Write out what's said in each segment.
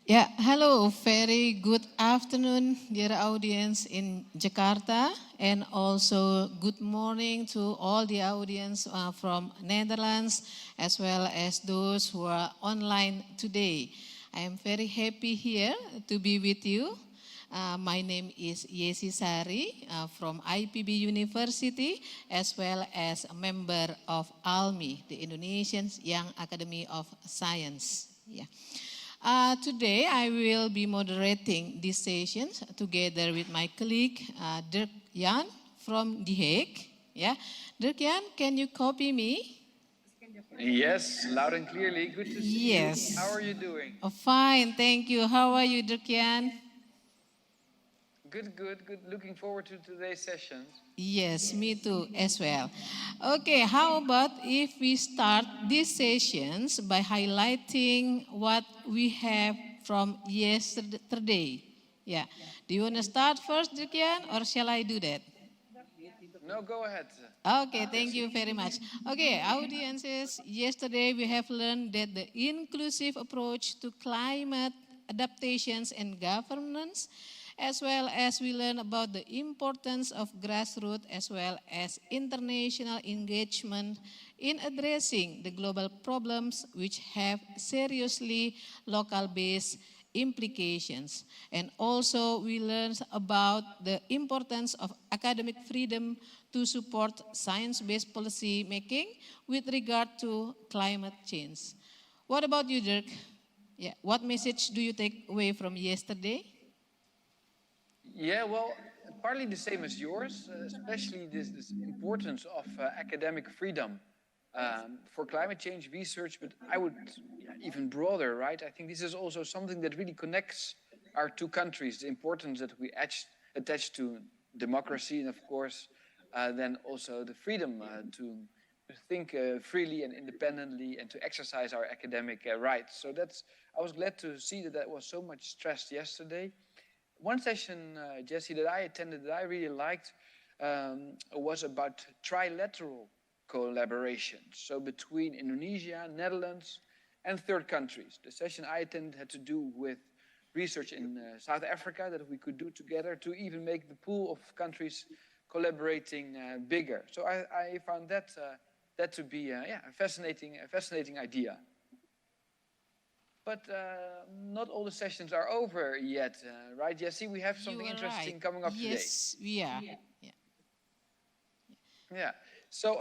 Yeah, hello, very good afternoon, dear audience in Jakarta, and also good morning to all the audience from Netherlands, as well as those who are online today. I am very happy here to be with you. My name is Yesi Sari from IPB University, as well as a member of ALMI, the Indonesian Young Academy of Science. Yeah. Today I will be moderating this session together with my colleague Dirk Jan from The Hague. Yeah, Dirk Jan, can you copy me? Yes, loud and clearly. Good to see you. How are you doing? Fine, thank you. How are you, Dirk Jan? Good. Looking forward to today's session. Yes, me too as well. Okay, how about if we start these sessions by highlighting what we have from yesterday? Yeah. Do you want to start first, Dirk Jan, or shall I do that? No, go ahead. Okay, thank you very much. Okay, audiences, yesterday we have learned that the inclusive approach to climate adaptations and governance, as well as we learn about the importance of grassroots as well as international engagement in addressing the global problems which have seriously local-based implications. And also we learn about the importance of academic freedom to support science-based policy making with regard to climate change. What about you, Dirk? Yeah, what message do you take away from yesterday? Yeah, well, partly the same as yours, especially this importance of academic freedom for climate change research, but I would even broader, right? I think this is also something that really connects our two countries, the importance that we attach to democracy and, of course, then also the freedom to think freely and independently and to exercise our academic rights. So I was glad to see that was so much stressed yesterday. One session, Jesse, that I attended that I really liked was about trilateral collaboration. So between Indonesia, Netherlands, and third countries. The session I attended had to do with research in South Africa that we could do together to even make the pool of countries collaborating bigger. So I found that to be a fascinating idea. But not all the sessions are over yet, right, Jesse? We have something interesting coming up today. Yes, we are. Yeah. So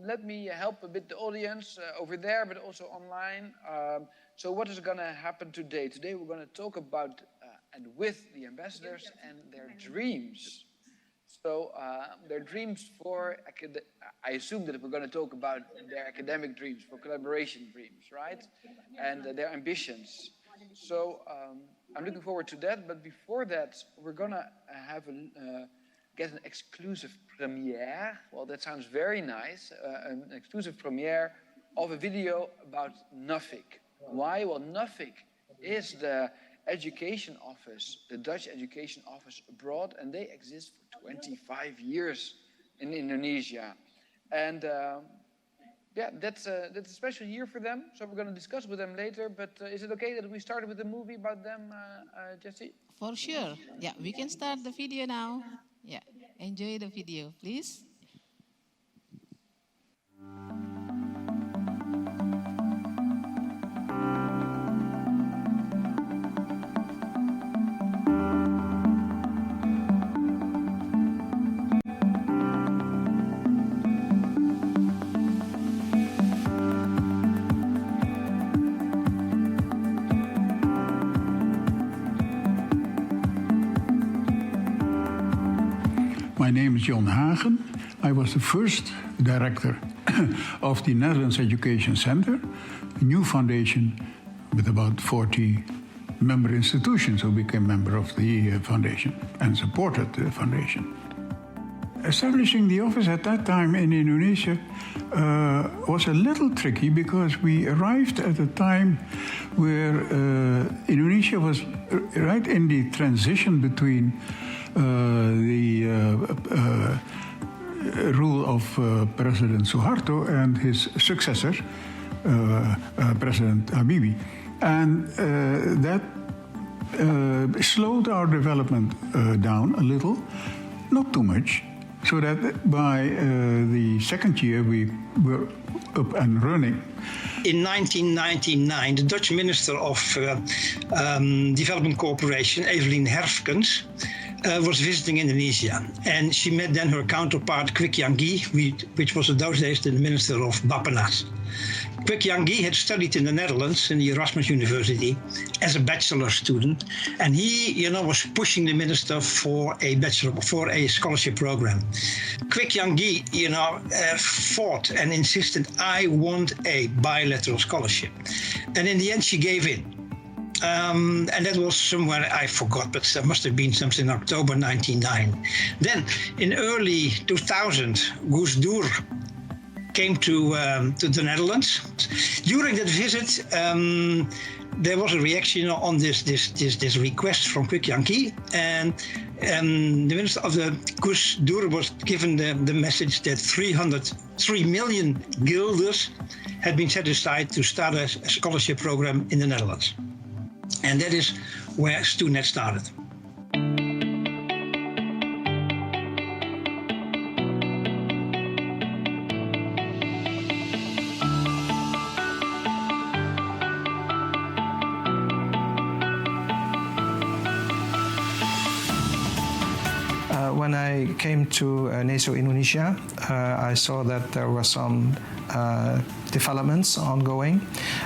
let me help a bit the audience over there, but also online. So what is going to happen today? Today we're going to talk about and with the ambassadors and their dreams. So their dreams for, I assume that we're going to talk about their academic dreams, for collaboration dreams, right? And their ambitions. So I'm looking forward to that. But before that, we're going to have get an exclusive premiere. Well, that sounds very nice. An exclusive premiere of a video about Nuffic. Why? Well, Nuffic is the education office, the Dutch education office abroad, and they exist for 25 years in Indonesia. And yeah, that's a special year for them. So we're going to discuss with them later. But is it okay that we start with a movie about them, Jesse? For sure. Yeah, we can start the video now. Yeah, enjoy the video, please. My name is John Hagen. I was the first director of the Netherlands Education Center, a new foundation with about 40 member institutions who became member of the foundation and supported the foundation. Establishing the office at that time in Indonesia was a little tricky because we arrived at a time where Indonesia was right in the transition between the rule of President Suharto and his successor, President Habibie. And that slowed our development down a little, not too much, so that by the second year we were up and running. In 1999, the Dutch Minister of Development Cooperation, Evelien Herfkens, was visiting Indonesia, and she met then her counterpart Kwik Yangi, which was in those days the Minister of Bappenas. Kwik Yangi had studied in the Netherlands in the Erasmus University as a bachelor student, and he, was pushing the minister for a scholarship program. Kwik Yangi, fought and insisted, I want a bilateral scholarship, and in the end she gave in. And that was somewhere, I forgot, but that must have been something in October 1999. Then, in early 2000, Gus Dur came to the Netherlands. During that visit, there was a reaction on this request from Kwik Yangi, and the minister of the Gus Dur was given the message that 3 million guilders had been set aside to start a scholarship program in the Netherlands. And that is where StuNet started. When I came to Neso, Indonesia, I saw that there were some developments ongoing.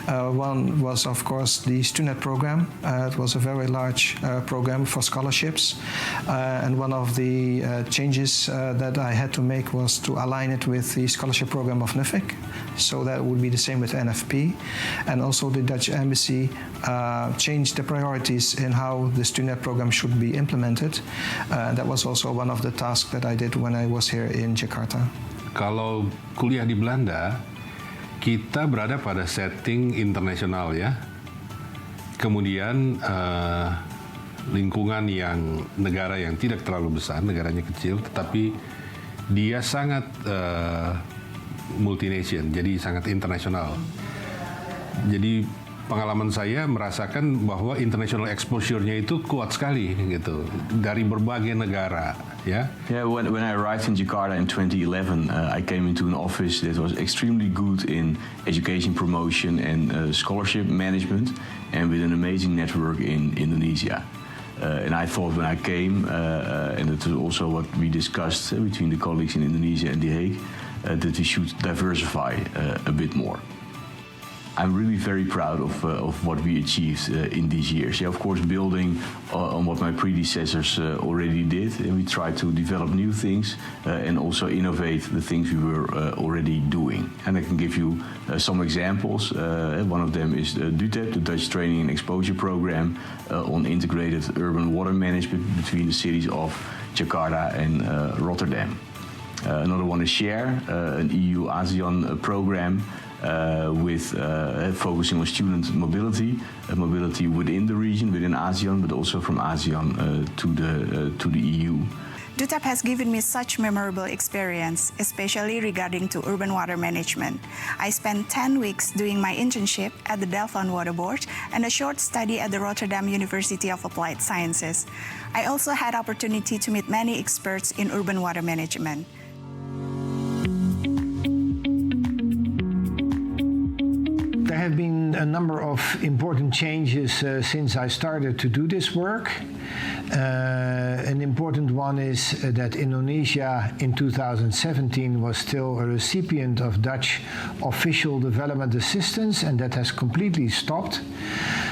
One was, of course, the StuNet program. It was a very large program for scholarships. And one of the changes that I had to make was to align it with the scholarship program of Nuffic. So that would be the same with NFP. And also the Dutch Embassy changed the priorities in how the StuNet program should be implemented. That was also one of the tasks that I did when I was here in Jakarta. Kalau kuliah di Belanda, kita berada pada setting internasional ya. Kemudian lingkungan yang negara yang tidak terlalu besar, negaranya kecil, tetapi dia sangat multination, jadi sangat internasional. Jadi pengalaman saya merasakan bahwa international exposure-nya itu kuat sekali gitu dari berbagai negara ya. Yeah, when I arrived in Jakarta in 2011, I came into an office that was extremely good in education promotion and scholarship management, and with an amazing network in Indonesia. And I thought when I came, and it was also what we discussed between the colleagues in Indonesia and The Hague, that we should diversify a bit more. I'm really very proud of what we achieved in these years. Yeah, of course, building on what my predecessors already did, and we tried to develop new things and also innovate the things we were already doing. And I can give you some examples. One of them is DUTEP, the Dutch Training and Exposure Program on integrated urban water management between the cities of Jakarta and Rotterdam. Another one is SHARE, an EU-ASEAN program with focusing on student mobility within the region, within ASEAN, but also from ASEAN to the EU. DUTEP has given me such memorable experience, especially regarding to urban water management. I spent 10 weeks doing my internship at the Delft Water Board and a short study at the Rotterdam University of Applied Sciences. I also had opportunity to meet many experts in urban water management. There have been a number of important changes since I started to do this work. An important one is that Indonesia in 2017 was still a recipient of Dutch official development assistance, and that has completely stopped.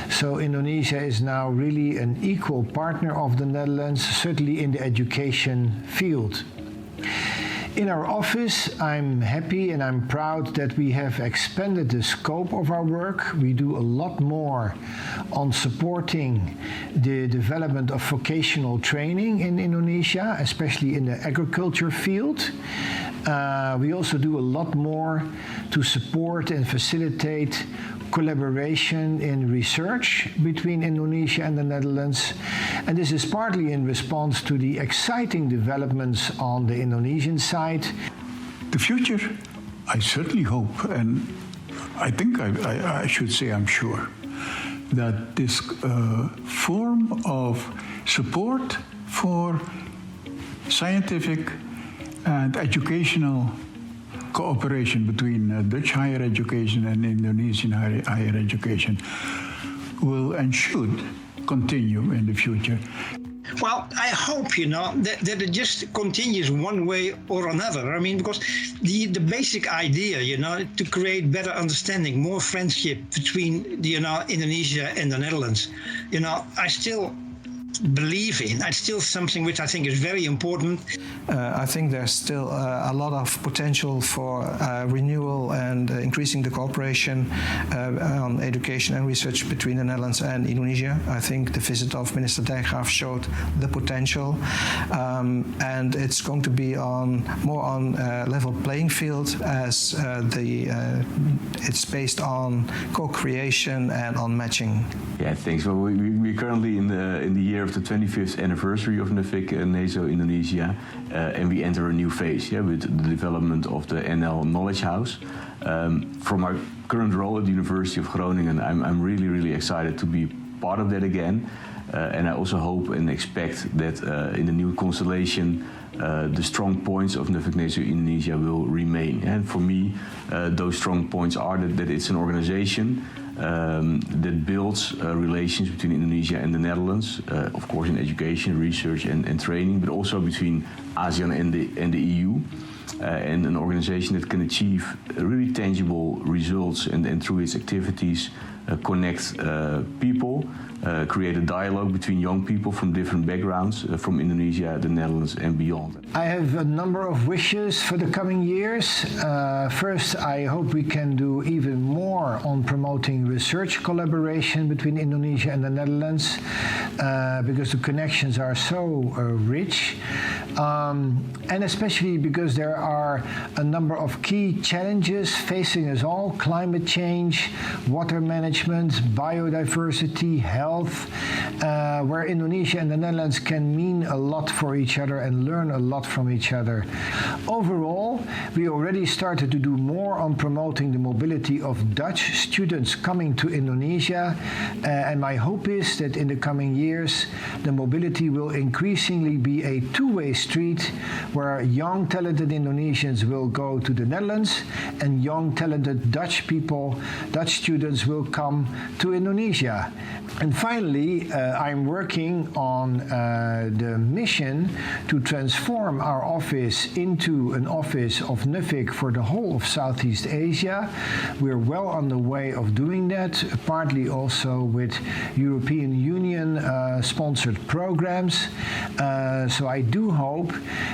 So Indonesia is now really an equal partner of the Netherlands, certainly in the education field. In our office, I'm happy and I'm proud that we have expanded the scope of our work. We do a lot more on supporting the development of vocational training in Indonesia, especially in the agriculture field. We also do a lot more to support and facilitate collaboration in research between Indonesia and the Netherlands. And this is partly in response to the exciting developments on the Indonesian side. The future, I certainly hope, and I think I should say I'm sure, that this form of support for scientific and educational cooperation between Dutch higher education and Indonesian higher education will and should continue in the future. Well, I hope, that it just continues one way or another. I mean, because the basic idea, to create better understanding, more friendship between, Indonesia and the Netherlands, I still believe in. It's still something which I think is very important. I think there's still a lot of potential for renewal and increasing the cooperation on education and research between the Netherlands and Indonesia. I think the visit of Minister Dijkgraaf showed the potential, and it's going to be more on level playing field as it's based on co-creation and on matching. Yeah, thanks. Well, we're currently in the year of the 25th anniversary of Nuffic Neso Indonesia, and we enter a new phase with the development of the NL Knowledge House. From our current role at the University of Groningen, I'm really, really excited to be part of that again. And I also hope and expect that in the new constellation, the strong points of Nuffic Neso Indonesia will remain. And for me, those strong points are that it's an organization that builds relations between Indonesia and the Netherlands, of course in education, research and training, but also between ASEAN and the EU, and an organization that can achieve really tangible results and through its activities connect people, create a dialogue between young people from different backgrounds, from Indonesia, the Netherlands and beyond. I have a number of wishes for the coming years. First, I hope we can do even more on promoting research collaboration between Indonesia and the Netherlands, because the connections are so rich, and especially because there are a number of key challenges facing us all: climate change, water management, biodiversity, health, where Indonesia and the Netherlands can mean a lot for each other and learn a lot from each other. Overall, we already started to do more on promoting the mobility of Dutch students coming to Indonesia, and my hope is that in the coming years the mobility will increasingly be a two-way street, where young talented Indonesians will go to the Netherlands and young talented Dutch students will come to Indonesia. And finally, I'm working on the mission to transform our office into an office of Nuffic for the whole of Southeast Asia. We're well on the way of doing that, partly also with European Union sponsored programs. So I do hope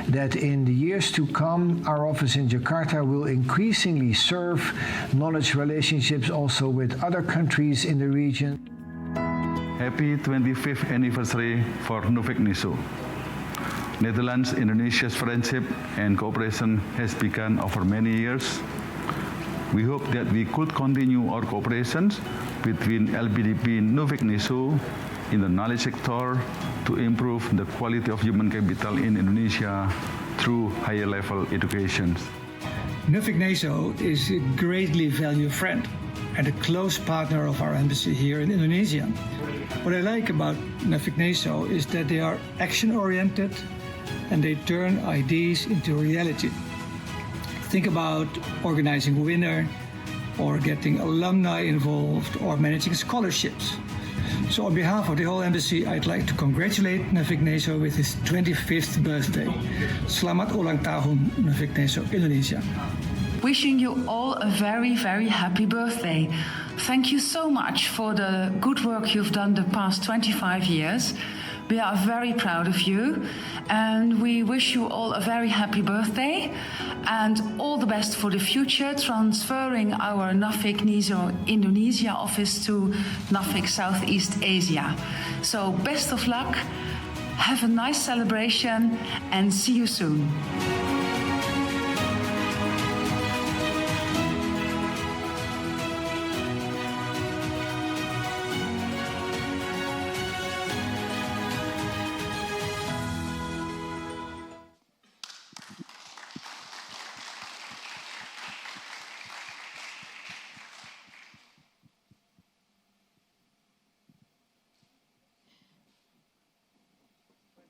that in the years to come, our office in Jakarta will increasingly serve knowledge relationships also with other countries in the region. Happy 25th anniversary for Nuffic Neso. Netherlands-Indonesia's friendship and cooperation has begun over many years. We hope that we could continue our cooperation between LPDP Nuffic Neso in the knowledge sector to improve the quality of human capital in Indonesia through higher level education. Nuffic Neso is a greatly valued friend and a close partner of our embassy here in Indonesia. What I like about Nuffic Neso is that they are action-oriented and they turn ideas into reality. Think about organizing winter, or getting alumni involved, or managing scholarships. So on behalf of the whole embassy, I'd like to congratulate Nuffic Neso with his 25th birthday. Selamat ulang tahun, Nuffic Neso Indonesia. Wishing you all a very, very happy birthday. Thank you so much for the good work you've done the past 25 years. We are very proud of you, and we wish you all a very happy birthday and all the best for the future, transferring our Nuffic Neso Indonesia office to Nuffic Southeast Asia. So best of luck, have a nice celebration, and see you soon.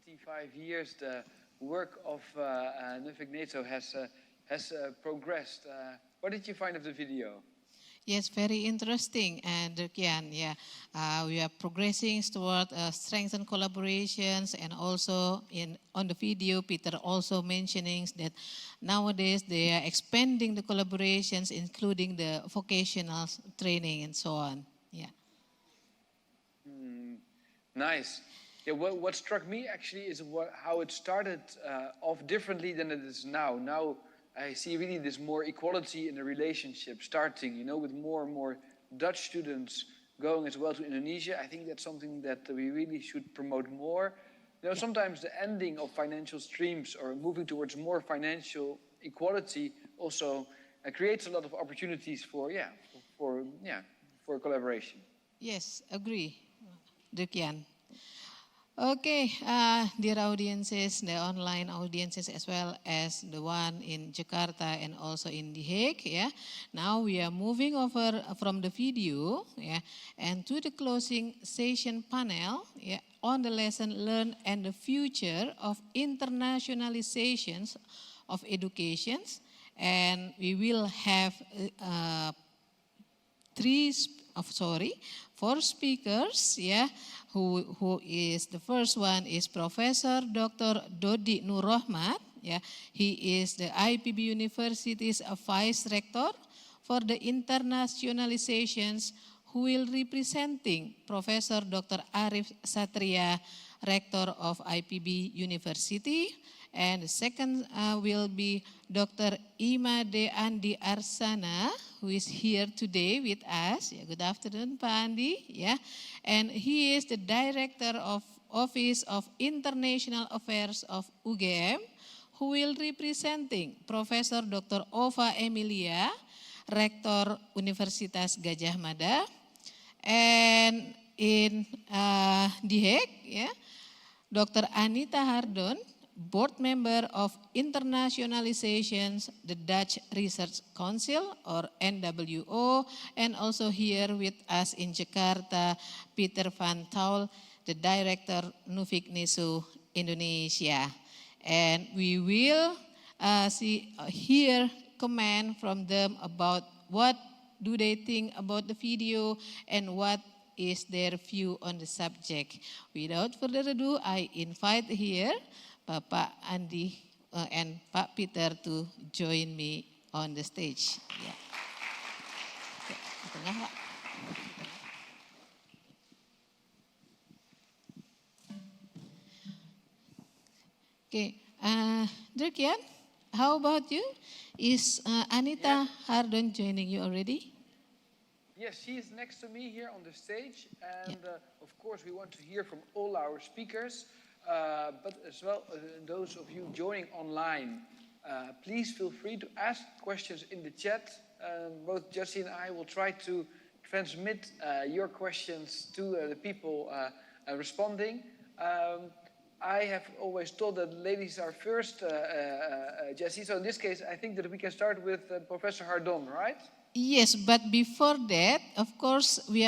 25 years, the work of Nuffic Neso has progressed. What did you find of the video? Yes, very interesting. And again, we are progressing toward strengthened collaborations, and also on the video, Peter also mentioning that nowadays they are expanding the collaborations, including the vocational training and so on. Yeah. Nice. Yeah, what struck me actually is how it started off differently than it is now. Now I see really this more equality in the relationship starting, you know, with more and more Dutch students going as well to Indonesia. I think that's something that we really should promote more. You know, sometimes the ending of financial streams or moving towards more financial equality also creates a lot of opportunities for collaboration. Yes, agree, Dirk-Jan. Okay, dear audiences, the online audiences as well as the one in Jakarta and also in The Hague. Yeah. Now we are moving over from the video, and to the closing session panel, on the lesson learned and the future of internationalizations of education, and we will have four speakers, who is the first one is Professor Dr. Dodi Nur Rahmat. He is the IPB University's Vice Rector for the internationalizations, who will representing Professor Dr. Arif Satria, Rector of IPB University. And the second will be Dr. Ima De Andi Arsana, who is here today with us. Good afternoon, Pak Andi. And he is the Director of Office of International Affairs of UGM, who will representing Professor Dr. Ova Emilia, Rector Universitas Gadjah Mada. And in The Hague, Dr. Anita Hardon, Board Member of Internationalizations, the Dutch Research Council or NWO, and also here with us in Jakarta, Peter van Taul, the Director Nuffic Neso Indonesia. And we will hear comment from them about what do they think about the video and what is their view on the subject. Without further ado, I invite here Pak Andi and Pak Peter to join me on the stage. Okay, Dirk-Jan, how about you? Is Anita Hardon joining you already? Yes, she is next to me here on the stage, and of course we want to hear from all our speakers. But as well, those of you joining online, please feel free to ask questions in the chat. Both Jessie and I will try to transmit your questions to the people responding. I have always thought that ladies are first, Jessie, so in this case I think that we can start with Professor Hardon, right? Yes, but before that, of course, we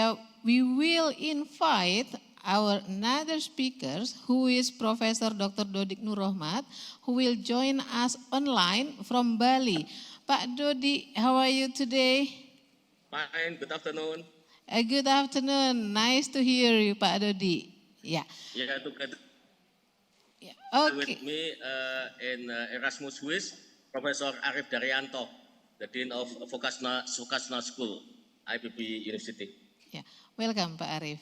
will invite our another speakers, who is Professor Dr. Dodi Nur Rahmat, who will join us online from Bali. Pak Dodi, how are you today? Fine, good afternoon. Good afternoon, nice to hear you, Pak Dodi. Together okay. With me in Erasmus Swiss, Professor Arif Daryanto, the Dean of Vocational School, IPB University. Welcome, Pak Arif.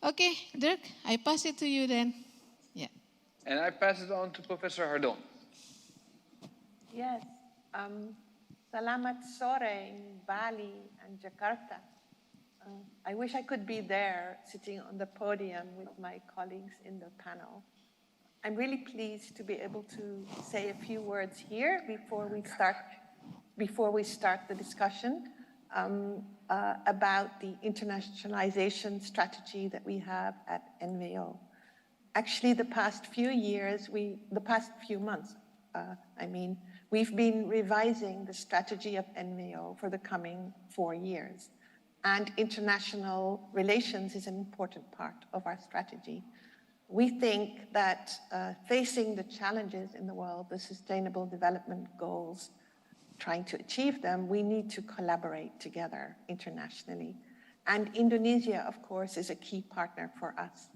Okay, Dirk, I pass it to you then. And I pass it on to Professor Hardon. Yes. Selamat sore in Bali and Jakarta. I wish I could be there, sitting on the podium with my colleagues in the panel. I'm really pleased to be able to say a few words here before we start the discussion. About the internationalization strategy that we have at NVO. Actually, the past few months, we've been revising the strategy of NVO for the coming 4 years. And international relations is an important part of our strategy. We think that facing the challenges in the world, the Sustainable Development Goals, trying to achieve them, we need to collaborate together internationally. And Indonesia, of course, is a key partner for us.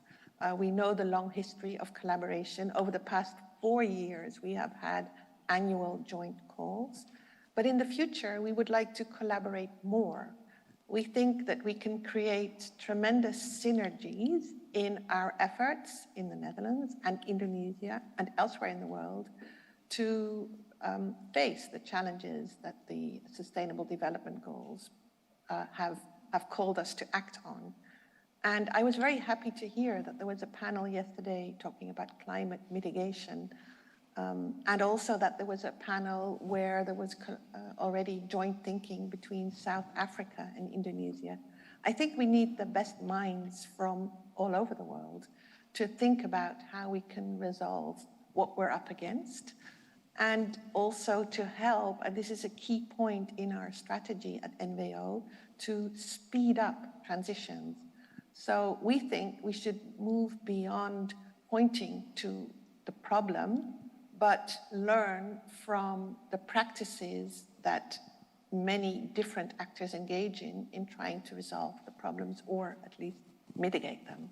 We know the long history of collaboration. Over the past 4 years, we have had annual joint calls. But in the future, we would like to collaborate more. We think that we can create tremendous synergies in our efforts in the Netherlands and Indonesia and elsewhere in the world to face the challenges that the Sustainable Development Goals have called us to act on. And I was very happy to hear that there was a panel yesterday talking about climate mitigation, and also that there was a panel where there was already joint thinking between South Africa and Indonesia. I think we need the best minds from all over the world to think about how we can resolve what we're up against, and also to help, and this is a key point in our strategy at NVO, to speed up transitions. So we think we should move beyond pointing to the problem, but learn from the practices that many different actors engage in trying to resolve the problems or at least mitigate them.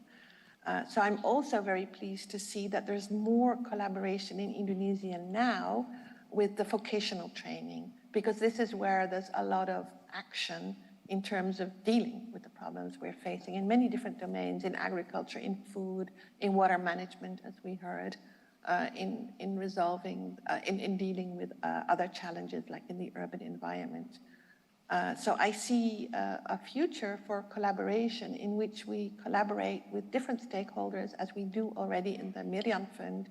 So I'm also very pleased to see that there's more collaboration in Indonesia now with the vocational training, because this is where there's a lot of action in terms of dealing with the problems we're facing in many different domains, in agriculture, in food, in water management, as we heard, in resolving, in dealing with other challenges like in the urban environment. So I see a future for collaboration in which we collaborate with different stakeholders, as we do already in the Miriam Fund,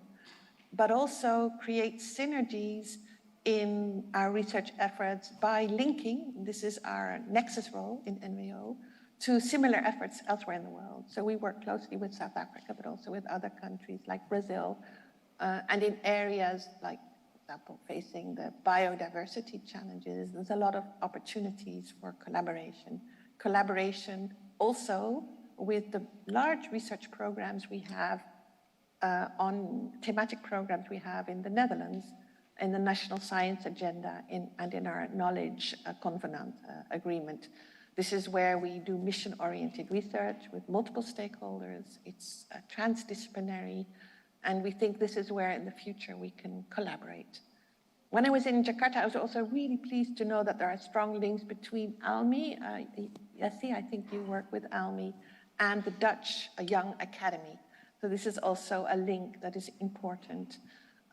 but also create synergies in our research efforts by linking, this is our nexus role in NVO, to similar efforts elsewhere in the world. So we work closely with South Africa, but also with other countries like Brazil, and in areas like, for example, facing the biodiversity challenges, there's a lot of opportunities for collaboration. Collaboration also with the large research programs we have on thematic programs we have in the Netherlands, in the National Science Agenda and in our Knowledge Covenant Agreement. This is where we do mission-oriented research with multiple stakeholders. It's transdisciplinary, and we think this is where in the future we can collaborate. When I was in Jakarta, I was also really pleased to know that there are strong links between ALMI, Yessi, I think you work with ALMI, and the Dutch Young Academy. So this is also a link that is important.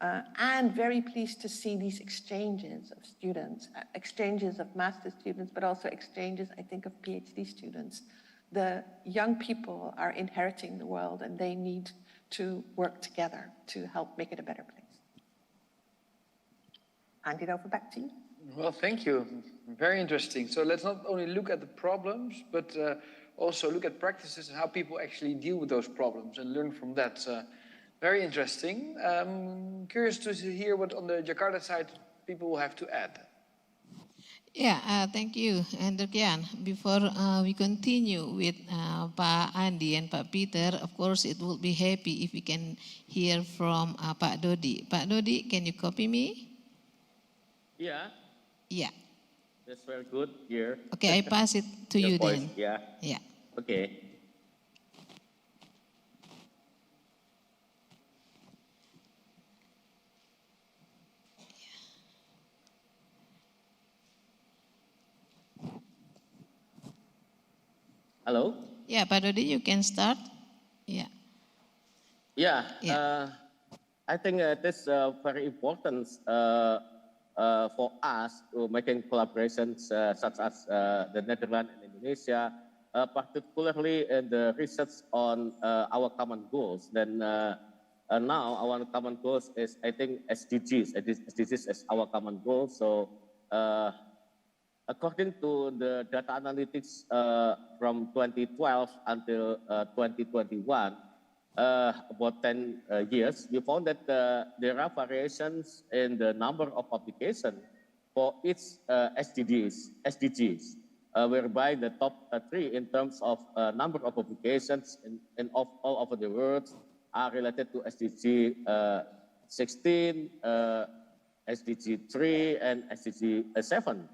And very pleased to see these exchanges of students, exchanges of master's students, but also exchanges, I think, of PhD students. The young people are inheriting the world and they need to work together to help make it a better place. Hand it over back to you. Well, thank you. Very interesting. So let's not only look at the problems, but also look at practices and how people actually deal with those problems and learn from that. Very interesting. Curious to hear what on the Jakarta side people will have to add. Yeah, thank you. And again, before we continue with Pak Andi and Pak Peter, of course, it would be happy if we can hear from Pak Dodi. Pak Dodi, can you copy me? Yeah. Yeah. That's very good here. Okay, I pass it to you voice, then. Yeah. Yeah. Okay. Hello? Yeah, Pak Dodi, you can start. Yeah. Yeah, I think that's very important for us to making collaborations such as the Netherlands and Indonesia, particularly in the research on our common goals. Then now our common goals is, I think, SDGs. SDGs is our common goal. So according to the data analytics from 2012 until 2021, about 10 years, we found that there are variations in the number of publications for each SDGs, whereby the top 3 in terms of number of publications in all over the world are related to SDG 16, SDG 3, and SDG 7.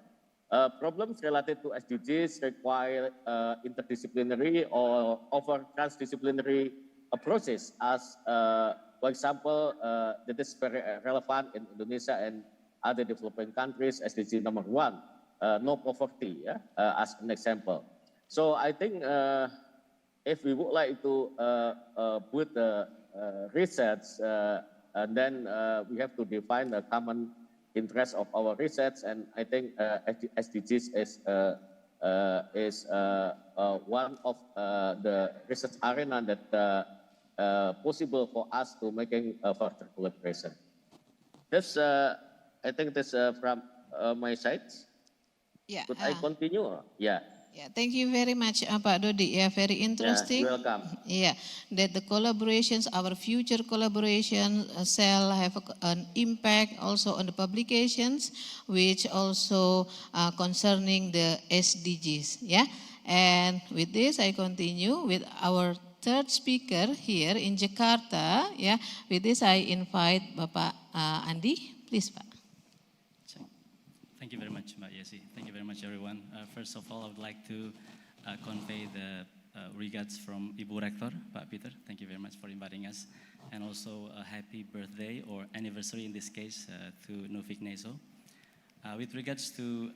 Problems related to SDGs require interdisciplinary or over transdisciplinary approaches, as for example, that is very relevant in Indonesia and other developing countries. SDG number 1, no poverty, as an example. So I think if we would like to put the research, and then we have to define the common interest of our research, and I think SDGs is one of the research arena that possible for us to making further collaboration. That's I think that's from my side. Yeah. Could I continue? Yeah. Yeah, thank you very much, Pak Dodi. Yeah, very interesting. Yeah, welcome. Yeah, that the collaborations, our future collaboration shall have an impact also on the publications, which also concerning the SDGs. Yeah, and with this I continue with our third speaker here in Jakarta. Yeah, with this I invite Bapak Andi, please, Pak. Thank you very much, Mbak Yesi. Thank you very much, everyone. First of all, I would like to convey the regards from Ibu Rektor, Pak Peter. Thank you very much for inviting us. And also a happy birthday or anniversary in this case to Nuffic Neso. With regards to,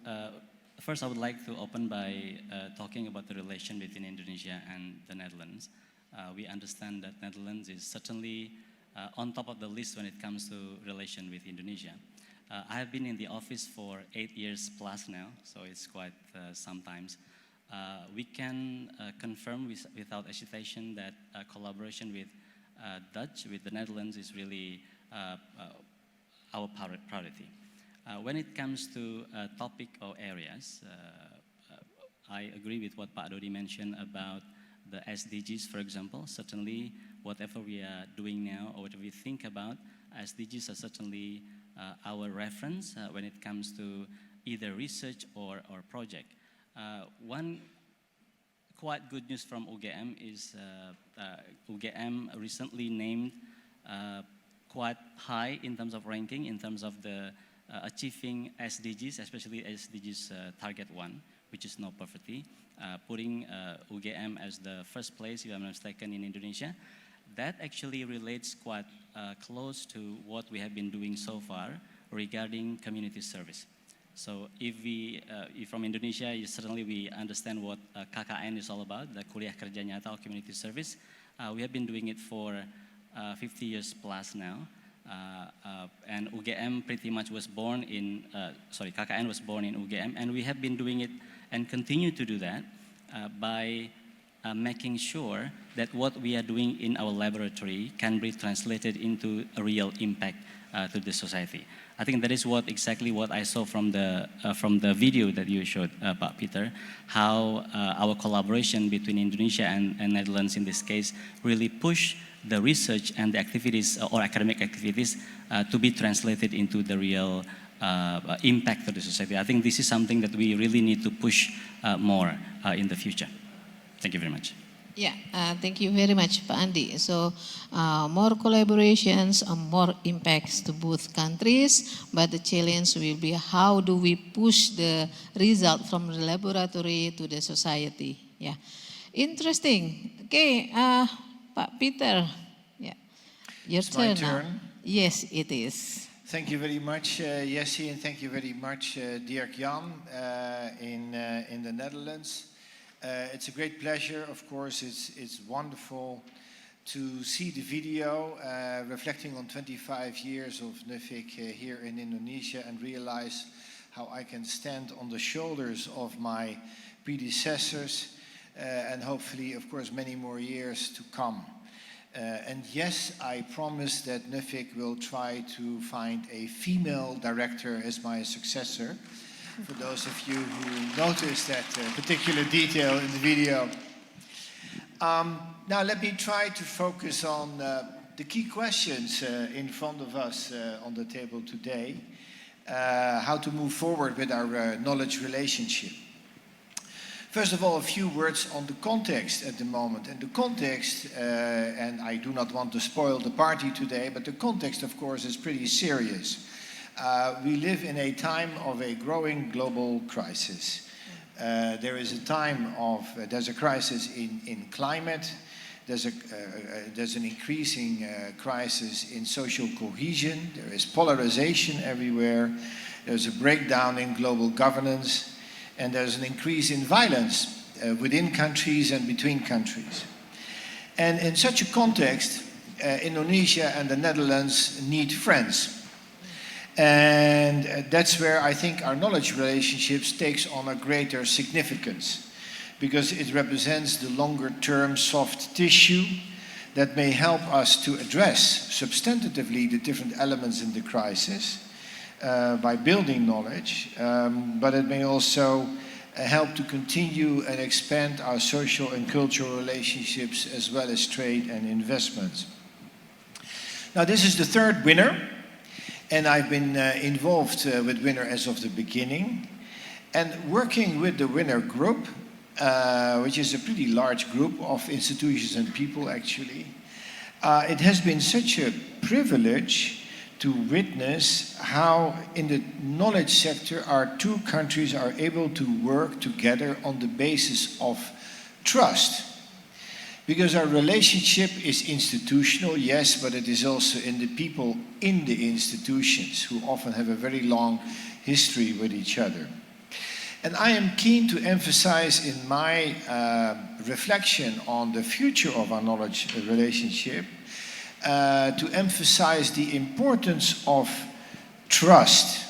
first I would like to open by talking about the relation between Indonesia and the Netherlands. We understand that Netherlands is certainly on top of the list when it comes to relation with Indonesia. I have been in the office for 8 years plus now, so it's quite sometimes. We can confirm without hesitation that collaboration with Dutch, with the Netherlands, is really our priority. When it comes to topic or areas, I agree with what Pak Dodi mentioned about the SDGs, for example. Certainly, whatever we are doing now or whatever we think about, SDGs are certainly our reference when it comes to either research or project. One quite good news from UGM is UGM recently named quite high in terms of ranking, in terms of the achieving SDGs, especially SDGs target 1, which is no poverty, putting UGM as the first place, if I'm not mistaken, in Indonesia. That actually relates quite close to what we have been doing so far regarding community service. So if from Indonesia, certainly we understand what KKN is all about, the Kuliah Kerja Nyata or community service. We have been doing it for 50 years plus now. And UGM pretty much was born in, KKN was born in UGM, and we have been doing it and continue to do that by making sure that what we are doing in our laboratory can be translated into a real impact to the society. I think that is exactly what I saw from the video that you showed, Pak Peter, how our collaboration between Indonesia and Netherlands in this case really push the research and the activities or academic activities to be translated into the real impact to the society. I think this is something that we really need to push more in the future. Thank you very much. Yeah, thank you very much, Pak Andi. So more collaborations, more impacts to both countries, but the challenge will be how do we push the result from the laboratory to the society. Yeah, interesting. Okay, Pak Peter, yeah, your turn. It's my turn. Now. Yes, it is. Thank you very much, Jessie, and thank you very much, Dirk Jan in the Netherlands. It's a great pleasure, of course. It's wonderful to see the video reflecting on 25 years of Nuffic here in Indonesia and realize how I can stand on the shoulders of my predecessors and hopefully, of course, many more years to come. And yes, I promise that Nuffic will try to find a female director as my successor. For those of you who noticed that particular detail in the video. Now let me try to focus on the key questions in front of us on the table today. How to move forward with our knowledge relationship. First of all, a few words on the context at the moment. And the context, and I do not want to spoil the party today, but the context, of course, is pretty serious. We live in a time of a growing global crisis. There is a time of, there's a crisis in climate, there's an increasing crisis in social cohesion, there is polarization everywhere, there's a breakdown in global governance, and there's an increase in violence within countries and between countries. And in such a context, Indonesia and the Netherlands need friends. And that's where I think our knowledge relationships takes on a greater significance, because it represents the longer-term soft tissue that may help us to address substantively the different elements in the crisis by building knowledge, but it may also help to continue and expand our social and cultural relationships as well as trade and investments. Now, this is the third winner, and I've been involved with Winner as of the beginning. And working with the Winner group, which is a pretty large group of institutions and people actually, it has been such a privilege to witness how in the knowledge sector our two countries are able to work together on the basis of trust. Because our relationship is institutional, yes, but it is also in the people in the institutions who often have a very long history with each other. And I am keen to emphasize in my reflection on the future of our knowledge relationship to emphasize the importance of trust.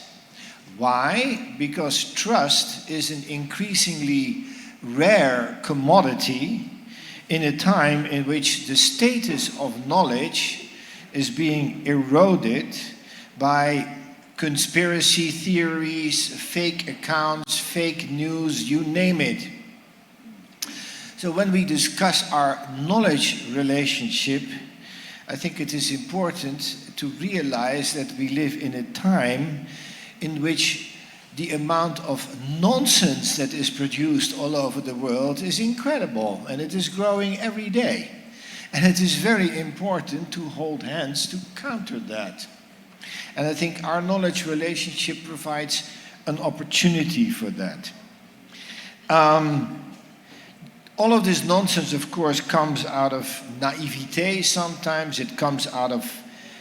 Why? Because trust is an increasingly rare commodity in a time in which the status of knowledge is being eroded by conspiracy theories, fake accounts, fake news, you name it. So when we discuss our knowledge relationship, I think it is important to realize that we live in a time in which the amount of nonsense that is produced all over the world is incredible, and it is growing every day. And it is very important to hold hands to counter that. And I think our knowledge relationship provides an opportunity for that. All of this nonsense, of course, comes out of naivete sometimes. It comes out of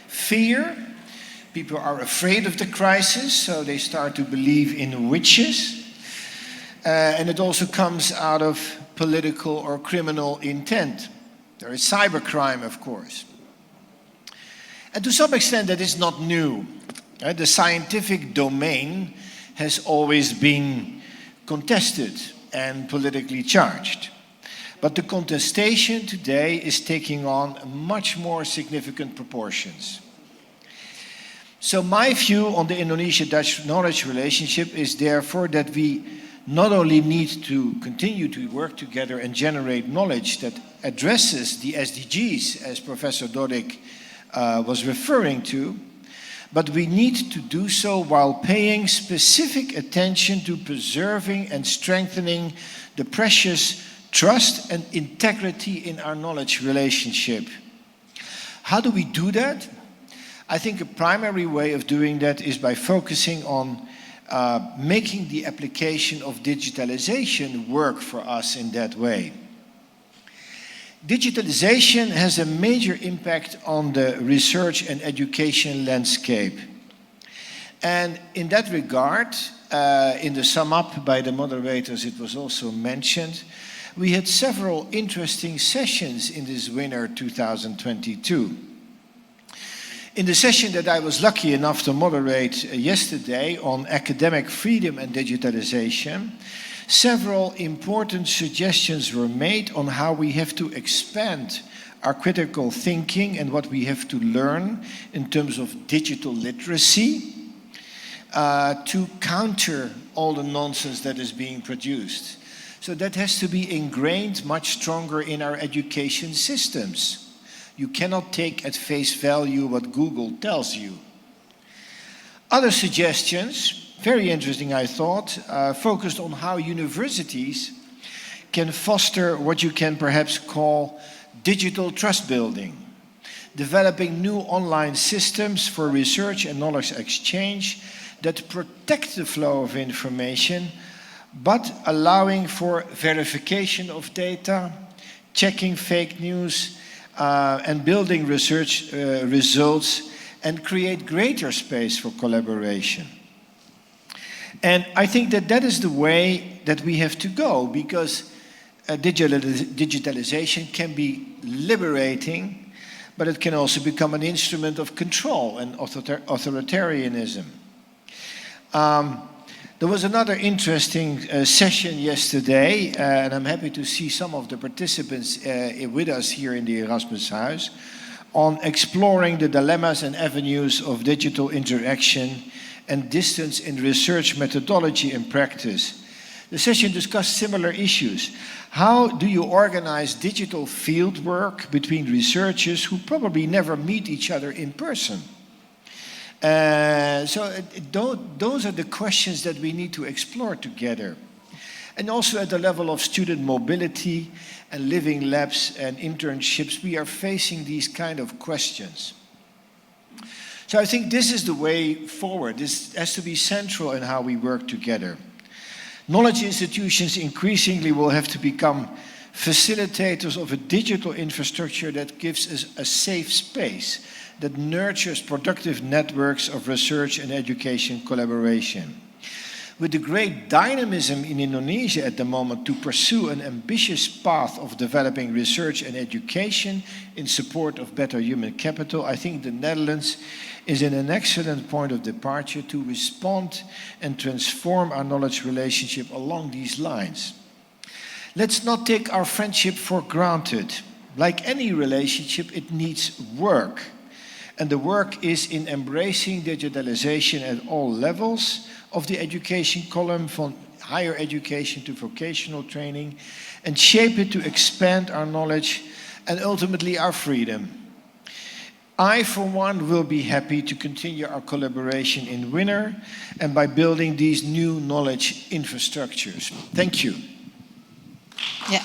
fear. People are afraid of the crisis, so they start to believe in witches. And it also comes out of political or criminal intent. There is cybercrime, of course. And to some extent, that is not new. The scientific domain has always been contested and politically charged. But the contestation today is taking on much more significant proportions. So my view on the Indonesia-Dutch knowledge relationship is therefore that we not only need to continue to work together and generate knowledge that addresses the SDGs, as Professor Dodik was referring to, but we need to do so while paying specific attention to preserving and strengthening the precious trust and integrity in our knowledge relationship. How do we do that? I think a primary way of doing that is by focusing on making the application of digitalization work for us in that way. Digitalization has a major impact on the research and education landscape. And in that regard, in the sum up by the moderators, it was also mentioned, we had several interesting sessions in this winter 2022. In the session that I was lucky enough to moderate yesterday on academic freedom and digitalization, several important suggestions were made on how we have to expand our critical thinking and what we have to learn in terms of digital literacy to counter all the nonsense that is being produced. So that has to be ingrained much stronger in our education systems. You cannot take at face value what Google tells you. Other suggestions, very interesting I thought, focused on how universities can foster what you can perhaps call digital trust building, developing new online systems for research and knowledge exchange that protect the flow of information, but allowing for verification of data, checking fake news, and building research results, and create greater space for collaboration. And I think that that is the way that we have to go, because digitalization can be liberating, but it can also become an instrument of control and authoritarianism. There was another interesting session yesterday, and I'm happy to see some of the participants with us here in the Erasmus House, on exploring the dilemmas and avenues of digital interaction and distance in research methodology and practice. The session discussed similar issues. How do you organize digital field work between researchers who probably never meet each other in person? Those are the questions that we need to explore together. And also at the level of student mobility and living labs and internships, we are facing these kind of questions. So I think this is the way forward. This has to be central in how we work together. Knowledge institutions increasingly will have to become facilitators of a digital infrastructure that gives us a safe space, that nurtures productive networks of research and education collaboration. With the great dynamism in Indonesia at the moment to pursue an ambitious path of developing research and education in support of better human capital, I think the Netherlands is in an excellent point of departure to respond and transform our knowledge relationship along these lines. Let's not take our friendship for granted. Like any relationship, it needs work. And the work is in embracing digitalization at all levels of the education column, from higher education to vocational training, and shape it to expand our knowledge and ultimately our freedom. I, for one, will be happy to continue our collaboration in Winner and by building these new knowledge infrastructures. Thank you. Yeah.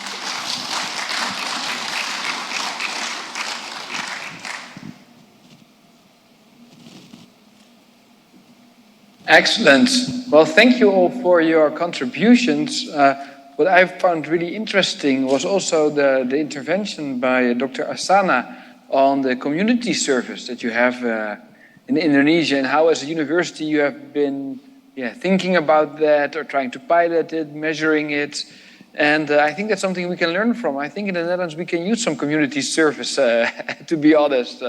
Excellent. Well, thank you all for your contributions. What I found really interesting was also the intervention by Dr. Asana on the community service that you have in Indonesia, and how as a university you have been thinking about that or trying to pilot it, measuring it. And I think that's something we can learn from. I think in the Netherlands we can use some community service, to be honest.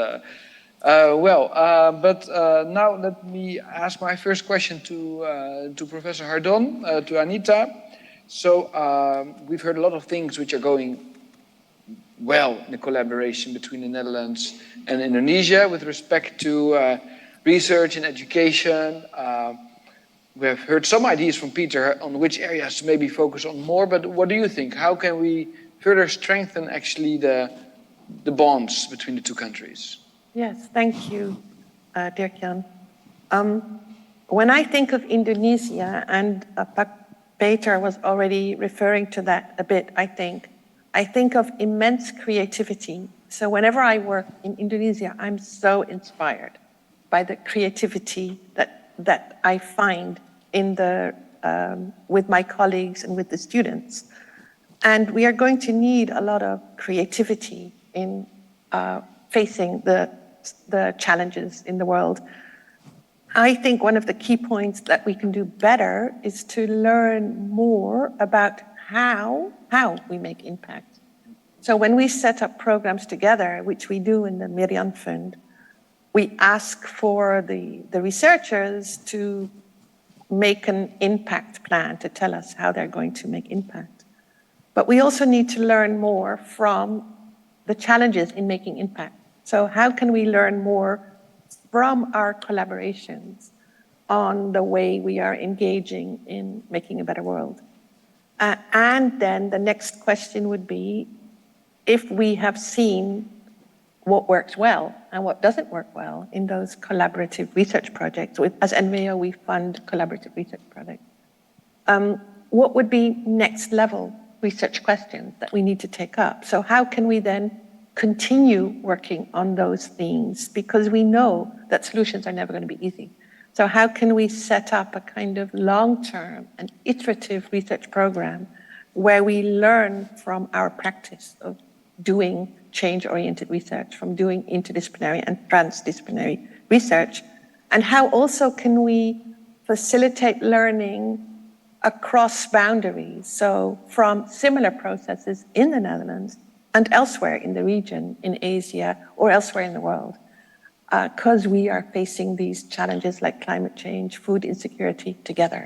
But now let me ask my first question to Professor Hardon, to Anita. So we've heard a lot of things which are going well in the collaboration between the Netherlands and Indonesia with respect to research and education. We have heard some ideas from Peter on which areas to maybe focus on more, but what do you think? How can we further strengthen actually the bonds between the two countries? Yes, thank you, Dirk-Jan. When I think of Indonesia, and Peter was already referring to that a bit, I think of immense creativity. So whenever I work in Indonesia, I'm so inspired by the creativity that I find in with my colleagues and with the students. And we are going to need a lot of creativity in facing the challenges in the world. I think one of the key points that we can do better is to learn more about how we make impact. So when we set up programs together, which we do in the Miriam Fund, we ask for the researchers to make an impact plan to tell us how they're going to make impact. But we also need to learn more from the challenges in making impact. So how can we learn more from our collaborations on the way we are engaging in making a better world? And then the next question would be, if we have seen what works well and what doesn't work well in those collaborative research projects. As NVO, we fund collaborative research projects. What would be next level research questions that we need to take up. So how can we then continue working on those things? Because we know that solutions are never going to be easy. So how can we set up a kind of long-term and iterative research program where we learn from our practice of doing change-oriented research, from doing interdisciplinary and transdisciplinary research, and how also can we facilitate learning across boundaries, so from similar processes in the Netherlands and elsewhere in the region, in Asia, or elsewhere in the world, because we are facing these challenges like climate change, food insecurity together.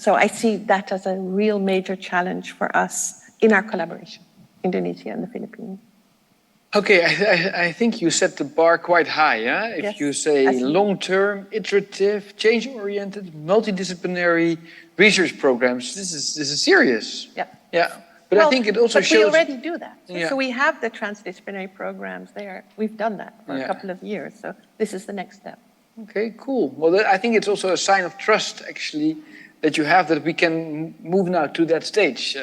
So I see that as a real major challenge for us in our collaboration, Indonesia and the Philippines. Okay, I think you set the bar quite high. If Yes, you say long-term, iterative, change-oriented, multidisciplinary research programs, this is serious. Yeah. Yeah, but I think it also shows. We already do that. Yeah. So we have the transdisciplinary programs there. We've done that for a couple of years. So this is the next step. Okay, cool. Well, I think it's also a sign of trust, actually, that you have, that we can move now to that stage.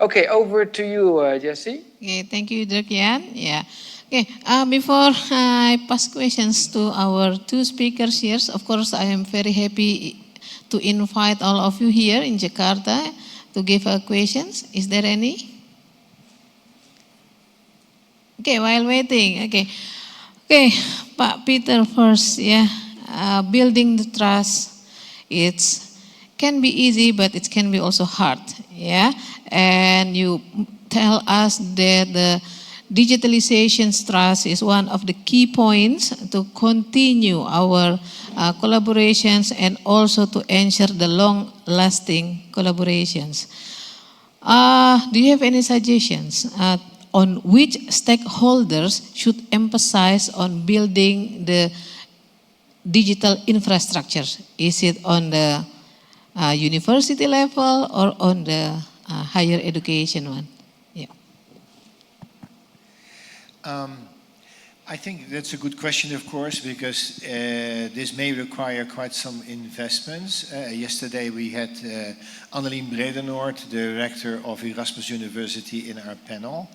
Okay, over to you, Jessie. Okay, thank you, Dirk-Jan. Yeah. Okay, before I pass questions to our two speakers here, of course, I am very happy to invite all of you here in Jakarta to give questions. Is there any? Okay, while waiting, okay. Okay, Pak Peter first, yeah. Building the trust, can be easy, but it can be also hard, yeah. And you tell us that the digitalization trust is one of the key points to continue our collaborations and also to ensure the long-lasting collaborations. Do you have any suggestions on which stakeholders should emphasize on building the digital infrastructure? Is it on the university level or on the higher education one? Yeah. I think that's a good question, of course, because this may require quite some investments. Yesterday we had Annelien Bredenoord, the rector of Erasmus University, in our panel.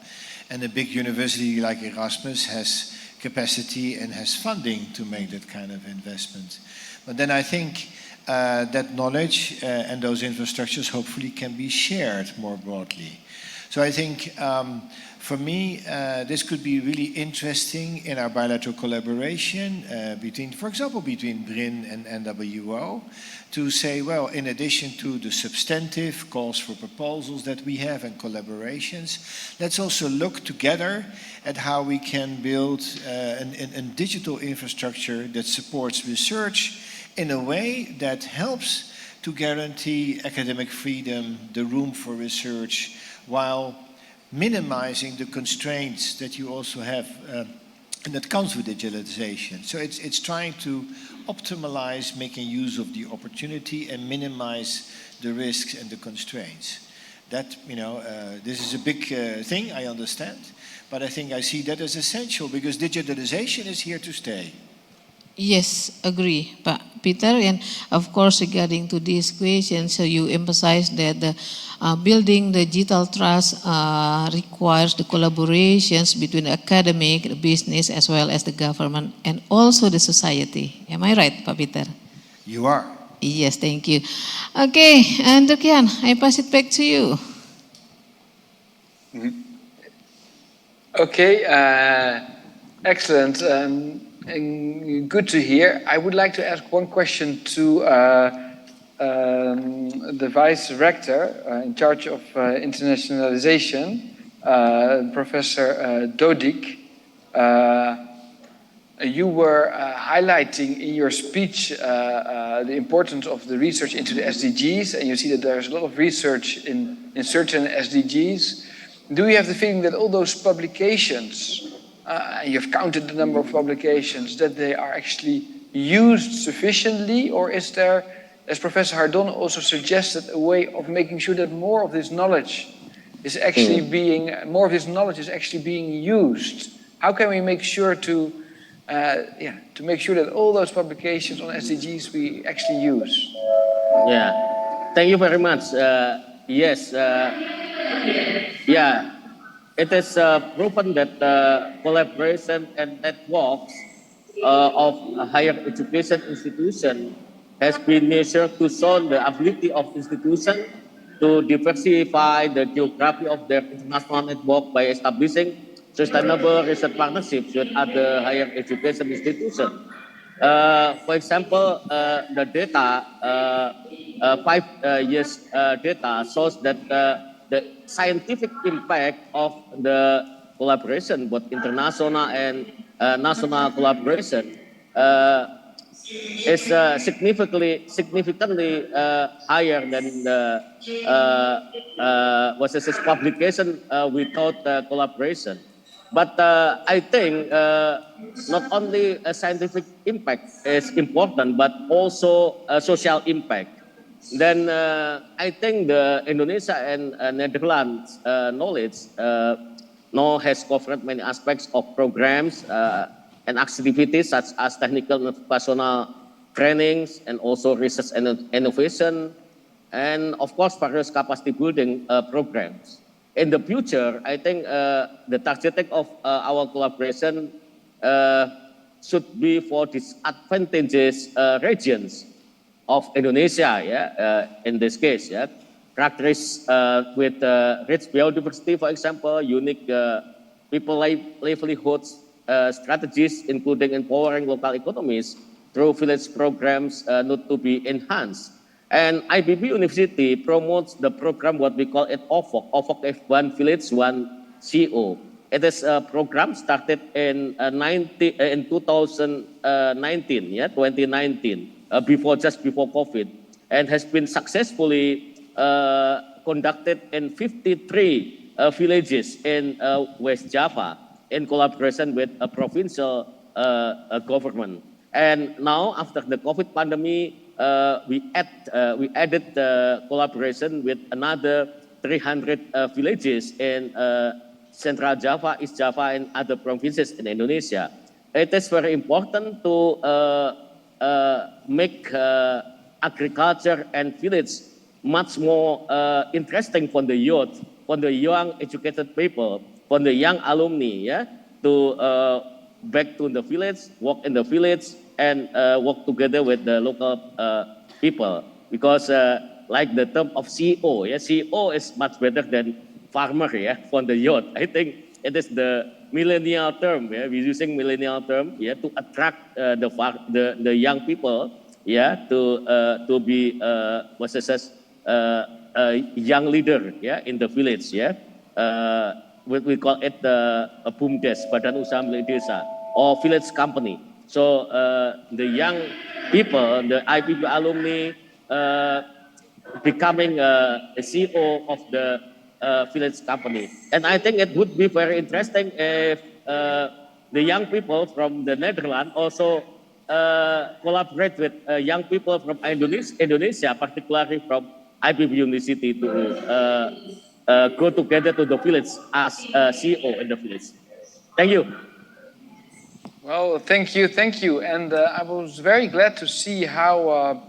And a big university like Erasmus has capacity and has funding to make that kind of investment. But then I think that knowledge and those infrastructures hopefully can be shared more broadly. So I think for me, this could be really interesting in our bilateral collaboration between, for example, between BRIN and NWO, to say, well, in addition to the substantive calls for proposals that we have and collaborations, let's also look together at how we can build a digital infrastructure that supports research in a way that helps to guarantee academic freedom, the room for research, while minimizing the constraints that you also have and that comes with digitalization. So it's trying to optimize making use of the opportunity and minimize the risks and the constraints. That, this is a big thing, I understand, but I think I see that as essential because digitalization is here to stay. Yes, agree, Pak Peter. And of course, regarding to this question, so you emphasize that the building the digital trust requires the collaborations between academic, the business, as well as the government, and also the society. Am I right, Pak Peter? You are. Yes, thank you. Okay, and Dirk-Jan, I pass it back to you. Okay, excellent. And good to hear. I would like to ask one question to the Vice Rector in charge of internationalization, Professor Dodik. You were highlighting in your speech the importance of the research into the SDGs, and you see that there's a lot of research in certain SDGs. Do you have the feeling that all those publications, you've counted the number of publications, that they are actually used sufficiently, or is there, as Professor Hardon also suggested, a way of making sure that more of this knowledge is actually being used? How can we make sure to make sure that all those publications on SDGs we actually use? Yeah, thank you very much. Yes, yeah, it is proven that collaboration and networks of higher education institution has been measured to show the ability of institution to diversify the geography of their international network by establishing sustainable research partnerships with other higher education institutions. For example, the data, 5 years data shows that the scientific impact of the collaboration, both international and national collaboration, is significantly higher than the was this publication without collaboration. But I think not only a scientific impact is important, but also a social impact. Then I think the Indonesia and Netherlands knowledge now has covered many aspects of programs and activities such as technical and vocational trainings and also research and innovation, and of course various capacity building programs. In the future, I think the targeting of our collaboration should be for disadvantaged regions of Indonesia, in this case, characterized with rich biodiversity, for example, unique people livelihoods strategies, including empowering local economies through village programs, need to be enhanced. And IBB University promotes the program, what we call it OFOC One Village, One CO. It is a program started in 2019, 2019, just before COVID, and has been successfully conducted in 53 villages in West Java in collaboration with a provincial government. And now, after the COVID pandemic, we added the collaboration with another 300 villages in Central Java, East Java, and other provinces in Indonesia. It is very important to make agriculture and village much more interesting for the youth, for the young educated people, for the young alumni, to back to the village, work in the village, and work together with the local people. Because like the term of CEO, CEO is much better than farmer, for the youth. I think it is the millennial term, we're using millennial term, to attract the young people, to be a young leader, in the village, we call it a BUMDes, Badan Usaha Milik Desa, or village company. So the young people, the IPB alumni, becoming a CEO of the village company. And I think it would be very interesting if the young people from the Netherlands also collaborate with young people from Indonesia, particularly from IPB University, to go together to the village as CEO in the village. Thank you. Well, thank you. And I was very glad to see how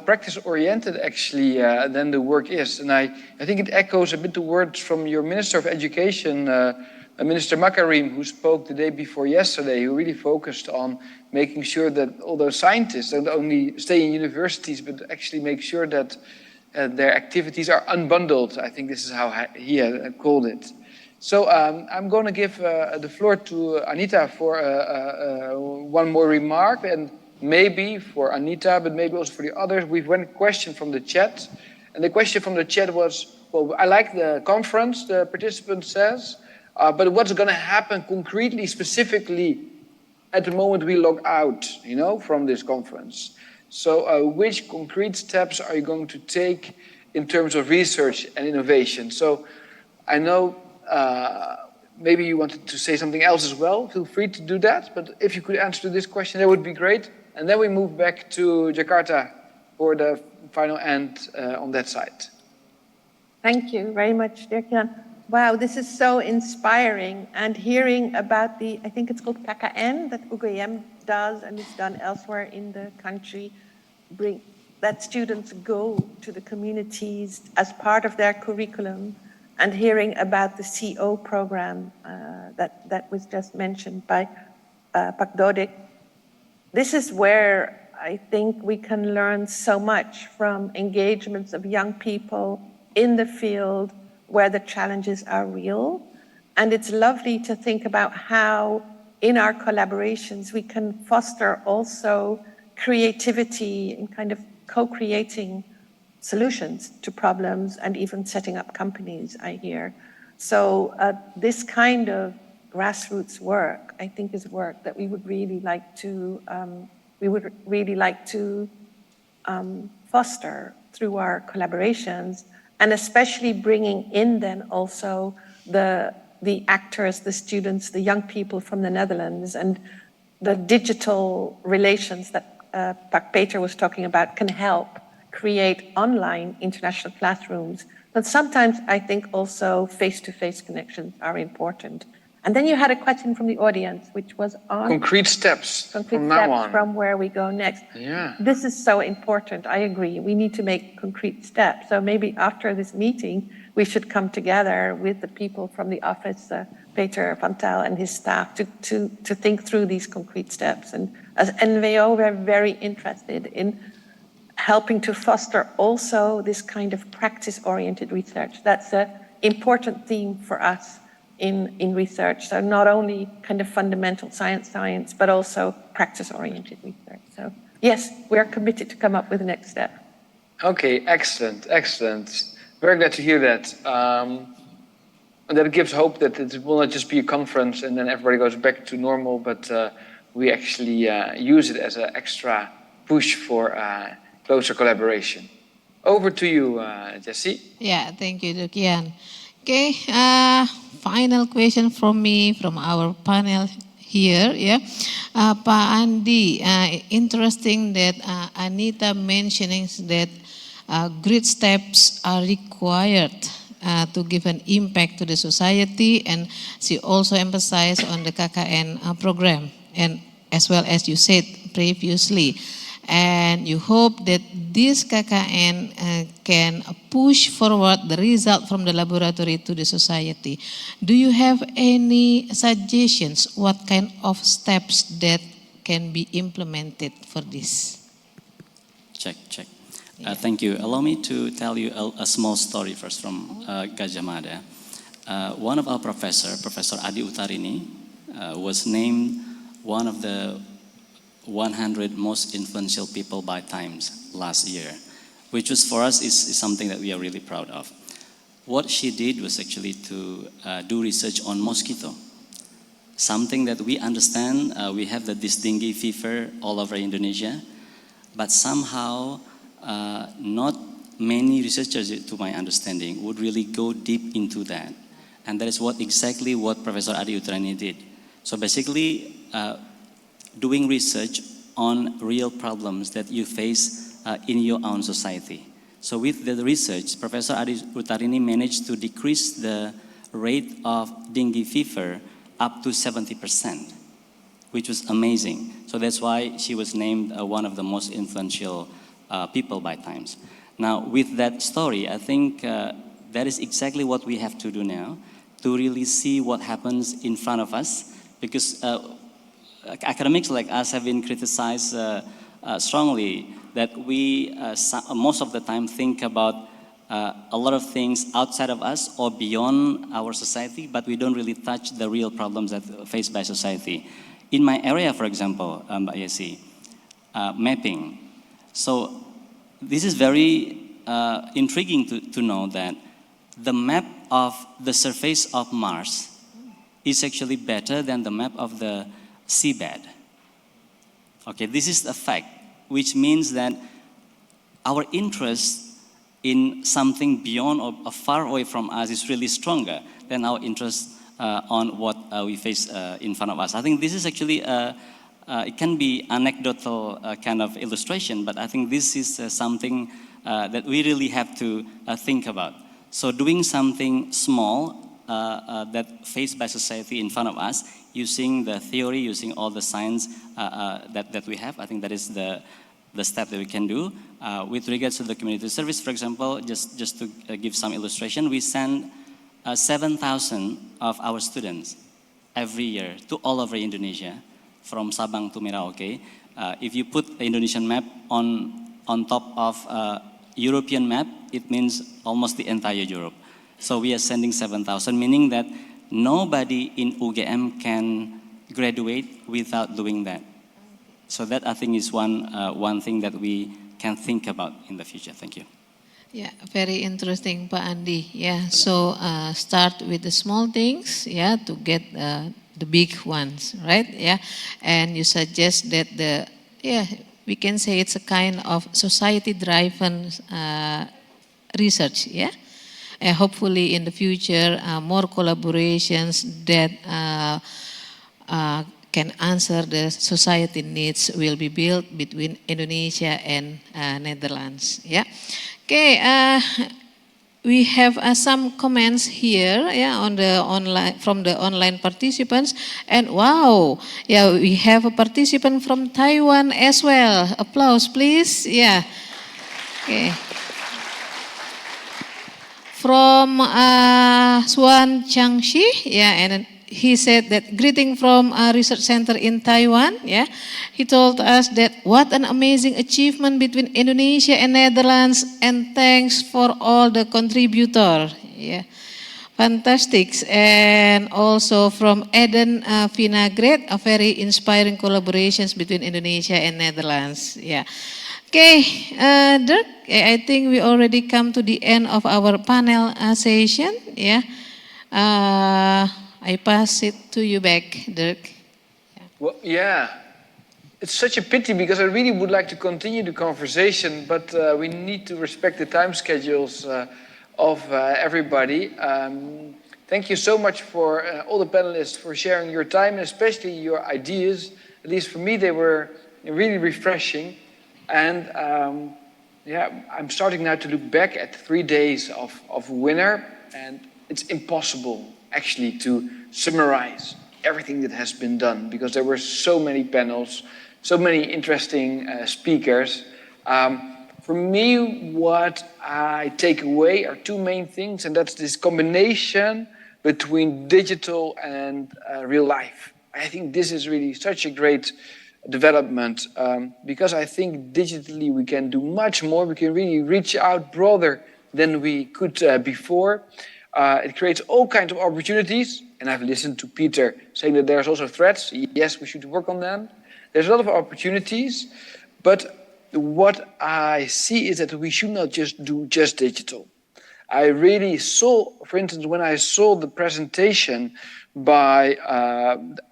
practice-oriented actually then the work is. And I think it echoes a bit the words from your Minister of Education, Minister Makarim, who spoke the day before yesterday, who really focused on making sure that all those scientists don't only stay in universities, but actually make sure that their activities are unbundled. I think this is how he called it. So I'm going to give the floor to Anita for one more remark, and maybe for Anita, but maybe also for the others. We've one question from the chat, and the question from the chat was, well, I like the conference, the participant says, but what's going to happen concretely, specifically, at the moment we log out, from this conference? So which concrete steps are you going to take in terms of research and innovation? So I know maybe you wanted to say something else as well. Feel free to do that. But if you could answer this question, that would be great. And then we move back to Jakarta for the final end on that side. Thank you very much, Dirk-Jan. Wow, this is so inspiring. And hearing about I think it's called KKN, that UGM does and is done elsewhere in the country, that students go to the communities as part of their curriculum, and hearing about the CO program that was just mentioned by Pak Dodik. This is where I think we can learn so much from engagements of young people in the field where the challenges are real. And it's lovely to think about how in our collaborations we can foster also creativity and kind of co-creating solutions to problems and even setting up companies, I hear. So this kind of grassroots work, I think, is work that we would really like to foster through our collaborations, and especially bringing in then also the actors, the students, the young people from the Netherlands, and the digital relations that Pak Peter was talking about can help create online international classrooms. But sometimes I think also face-to-face connections are important. And then you had a question from the audience, which was on concrete steps from now on. From where we go next. Yeah. This is so important. I agree. We need to make concrete steps. So maybe after this meeting, we should come together with the people from the office, Peter van Tel and his staff, to think through these concrete steps. And as NVO, we're very interested in helping to foster also this kind of practice-oriented research. That's an important theme for us in research. So not only kind of fundamental science, but also practice-oriented research. So yes, we're committed to come up with the next step. Okay, excellent. Very glad to hear that. And that gives hope that it will not just be a conference and then everybody goes back to normal, but we actually use it as an extra push for closer collaboration. Over to you, Jessie. Yeah, thank you, Dukian. Okay, final question from me, from our panel here. Yeah, Pak Andi, interesting that Anita mentioning that great steps are required to give an impact to the society, and she also emphasized on the KKN program, and as well as you said previously. And you hope that this KKN can push forward the result from the laboratory to the society. Do you have any suggestions what kind of steps that can be implemented for this? Check. Thank you. Allow me to tell you a small story first from Gajah Mada. One of our Professor Adi Utarini, was named one of the 100 most influential people by Times last year, which was for us is something that we are really proud of. What she did was actually to do research on mosquito, something that we understand. We have this dengue fever all over Indonesia, but somehow not many researchers, to my understanding, would really go deep into that. And that is exactly what Professor Adi Utarini did. So basically, doing research on real problems that you face in your own society. So with the research, Professor Adi Utarini managed to decrease the rate of dengue fever up to 70%, which was amazing. So that's why she was named one of the most influential people by Times. Now, with that story, I think that is exactly what we have to do now, to really see what happens in front of us, because academics like us have been criticized strongly that we most of the time think about a lot of things outside of us or beyond our society, but we don't really touch the real problems that are faced by society. In my area, for example, Mbak Yesi, mapping. So this is very intriguing to know that the map of the surface of Mars is actually better than the map of the seabed. Okay, this is a fact, which means that our interest in something beyond or far away from us is really stronger than our interest on what we face in front of us. I think this is actually, it can be anecdotal kind of illustration, but I think this is something that we really have to think about. So doing something small that faced by society in front of us, using the theory, using all the science that we have, I think that is the the step that we can do. With regards to the community service, for example, just to give some illustration, we send 7,000 of our students every year to all over Indonesia, from Sabang to Merauke. If you put the Indonesian map on top of European map, it means almost the entire Europe. So we are sending 7,000, meaning that nobody in UGM can graduate without doing that. So that, I think, is one thing that we can think about in the future. Thank you. Yeah, very interesting, Pak Andi. Yeah, so start with the small things, yeah, to get the big ones, right? Yeah, and you suggest that we can say it's a kind of society-driven research, yeah? And hopefully in the future, more collaborations that can answer the society needs will be built between Indonesia and Netherlands, yeah? Okay, we have some comments here, yeah, on the online from the online participants, and wow, yeah, we have a participant from Taiwan as well. Applause, please. Yeah. Okay. From Suan Changxi, yeah, and he said that greeting from a research center in Taiwan, yeah. He told us that what an amazing achievement between Indonesia and Netherlands, and thanks for all the contributor, yeah. Fantastic. And also from Eden Vinagret, a very inspiring collaborations between Indonesia and Netherlands, yeah. Okay, Dirk, I think we already come to the end of our panel session, yeah. I pass it to you back, Dirk. Well, yeah, it's such a pity because I really would like to continue the conversation, but we need to respect the time schedules of everybody. Thank you so much for all the panelists for sharing your time and especially your ideas. At least for me, they were really refreshing. And yeah, I'm starting now to look back at 3 days of winter, and it's impossible actually to summarize everything that has been done because there were so many panels, so many interesting speakers. For me, what I take away are two main things, and that's this combination between digital and real life. I think this is really such a great development because I think digitally we can do much more. We can really reach out broader than we could before. It creates all kinds of opportunities, and I've listened to Peter saying that there's also threats. Yes, we should work on them. There's a lot of opportunities, but what I see is that we should not just do just digital. I really saw, for instance, when I saw the presentation by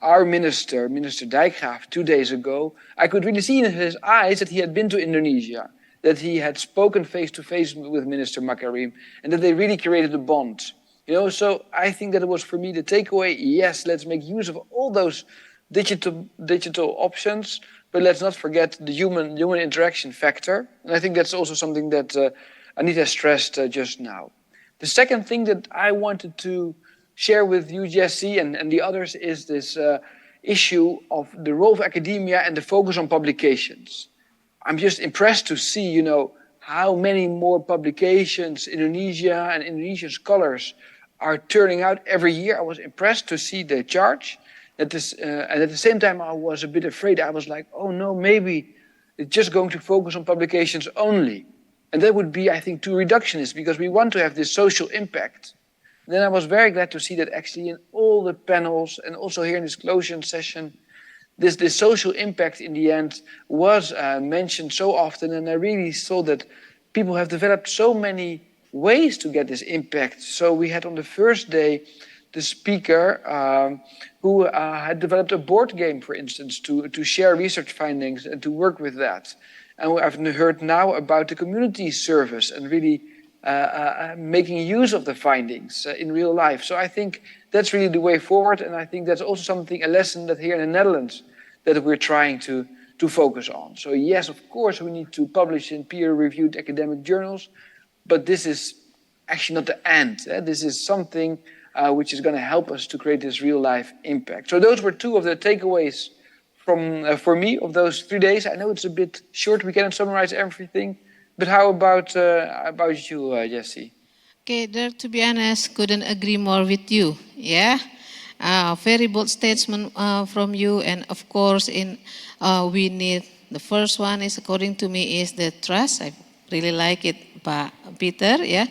our minister, Minister Dijkgraaf, 2 days ago, I could really see in his eyes that he had been to Indonesia, that he had spoken face-to-face with Minister Makarim, and that they really created a bond. You know, so I think that it was for me the takeaway, yes, let's make use of all those digital options, but let's not forget the human interaction factor. And I think that's also something that Anita stressed just now. The second thing that I wanted to share with you, Jesse, and the others is this issue of the role of academia and the focus on publications. I'm just impressed to see, you know, how many more publications Indonesia and Indonesian scholars are turning out every year. I was impressed to see the charge. And at the same time, I was a bit afraid. I was like, oh no, maybe it's just going to focus on publications only. And that would be, I think, too reductionist because we want to have this social impact. Then I was very glad to see that actually in all the panels and also here in this closure session, this social impact in the end was mentioned so often, and I really saw that people have developed so many ways to get this impact. So we had on the first day the speaker who had developed a board game, for instance, to share research findings and to work with that. And I've heard now about the community service and really making use of the findings in real life. So I think that's really the way forward, and I think that's also something, a lesson that here in the Netherlands that we're trying to focus on. So yes, of course, we need to publish in peer-reviewed academic journals, but this is actually not the end. This is something which is going to help us to create this real-life impact. So those were two of the takeaways for me of those 3 days. I know it's a bit short. We cannot summarize everything, but how about you, Jessie? Okay, Dirk, to be honest, couldn't agree more with you. Yeah, very bold statement from you, and of course, we need the first one is according to me is the trust. I really like it, Peter. Yeah,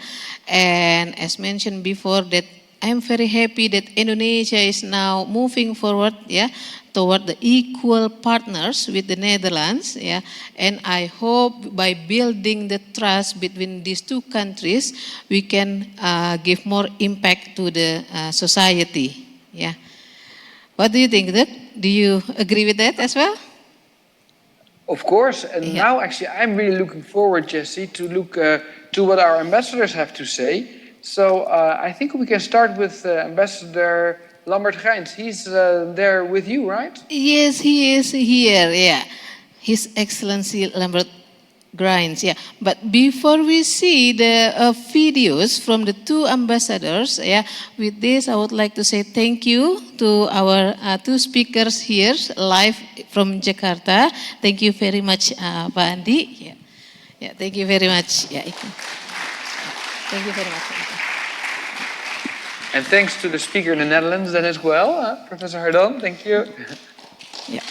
and as mentioned before, that I'm very happy that Indonesia is now moving forward. Yeah, toward the equal partners with the Netherlands. Yeah, and I hope by building the trust between these two countries, we can give more impact to the society. Yeah. What do you think, Dirk? Do you agree with that as well? Of course, and now actually I'm really looking forward, Jessie, to look to what our ambassadors have to say. So I think we can start with Ambassador Lambert Gijns. He's there with you, right? Yes, he is here. Yeah, His Excellency Lambert Gijns. Yeah, but before we see the videos from the two ambassadors, yeah, with this I would like to say thank you to our two speakers here live from Jakarta. Thank you very much, Pak Andi. Yeah, yeah, thank you very much. Yeah, thank you very much. And thanks to the speaker in the Netherlands then as well, Professor Hardon. Thank you. Yeah.